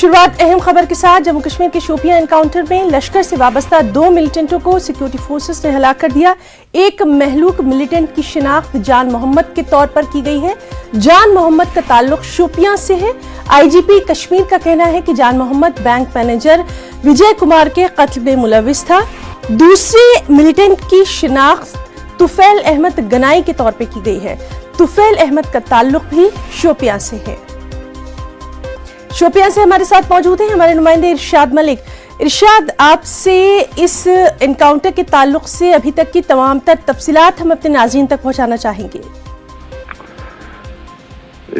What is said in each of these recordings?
शुरुआत अहम खबर के साथ। जम्मू कश्मीर के शोपियां एनकाउंटर में लश्कर से वाबस्ता 2 मिलिटेंटों को सिक्योरिटी फोर्सेस ने हलाक कर दिया। एक महलूक मिलिटेंट की शिनाख्त जान मोहम्मद के तौर पर की गई है। जान मोहम्मद का ताल्लुक शोपियां से है। आईजीपी कश्मीर का कहना है कि जान मोहम्मद बैंक मैनेजर विजय कुमार के कत्ल में मुलविस था। दूसरे मिलिटेंट की शिनाख्त तुफैल अहमद गनाई के तौर पर की गई है। तुफैल अहमद का ताल्लुक भी शोपियां से है। शोपियां से हमारे साथ मौजूद हैं हमारे नुमाइंदे इरशाद मलिक। इरशाद, आपसे इस एनकाउंटर के ताल्लुक से अभी तक की तमाम तर तफसीलात हम अपने नाज़रीन तक पहुंचाना चाहेंगे।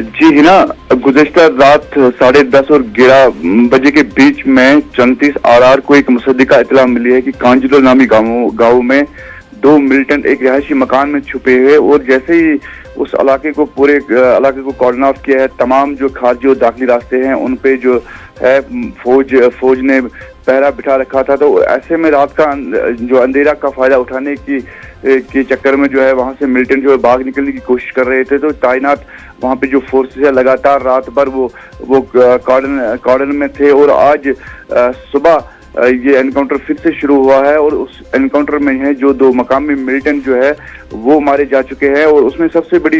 जी हिना, गुज़श्ता रात 10:30 और 11 बजे के बीच में 34 RR को एक मुसद्दिका इत्तला मिली है कि कांजलो नामी गांव में 2 मिलिटेंट एक रिहायशी मकान में छुपे हुए, और जैसे ही उस पूरे इलाके को कॉर्डन ऑफ किया है, तमाम जो खारजी और दाखिली रास्ते हैं उन पे जो है फौज ने पहरा बिठा रखा था। तो ऐसे में रात का जो अंधेरा का फायदा उठाने के चक्कर में जो है वहां से मिलिटेंट जो है भाग निकलने की कोशिश कर रहे थे। तो तैनात वहां पे जो फोर्सेस है लगातार रात भर वो कॉर्डन में थे, और आज सुबह ये एनकाउंटर फिर से शुरू हुआ है। और उस एनकाउंटर में है जो 2 मकामी मिलिटेंट जो है वो मारे जा चुके हैं। और उसमें सबसे बड़ी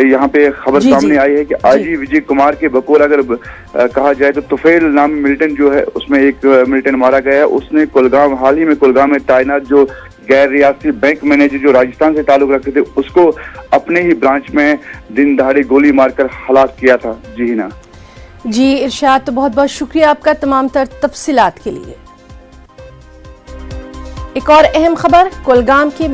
यहाँ पे खबर सामने आई है कि आईजी विजय कुमार के बकौल अगर कहा जाए तो तुफैल नामी मिलिटेंट जो है उसमें एक मिलिटेंट मारा गया है। उसने हाल ही में कुलगाम में तैनात जो गैर रियासती बैंक मैनेजर जो राजस्थान से ताल्लुक रखते थे उसको अपने ही ब्रांच में दिन दहाड़े गोली मारकर हलाक किया था। जी ना जी इरशाद, तो बहुत बहुत शुक्रिया आपका तमाम तर तफसीलात के लिए। एक और अहम खबर, कुलगाम के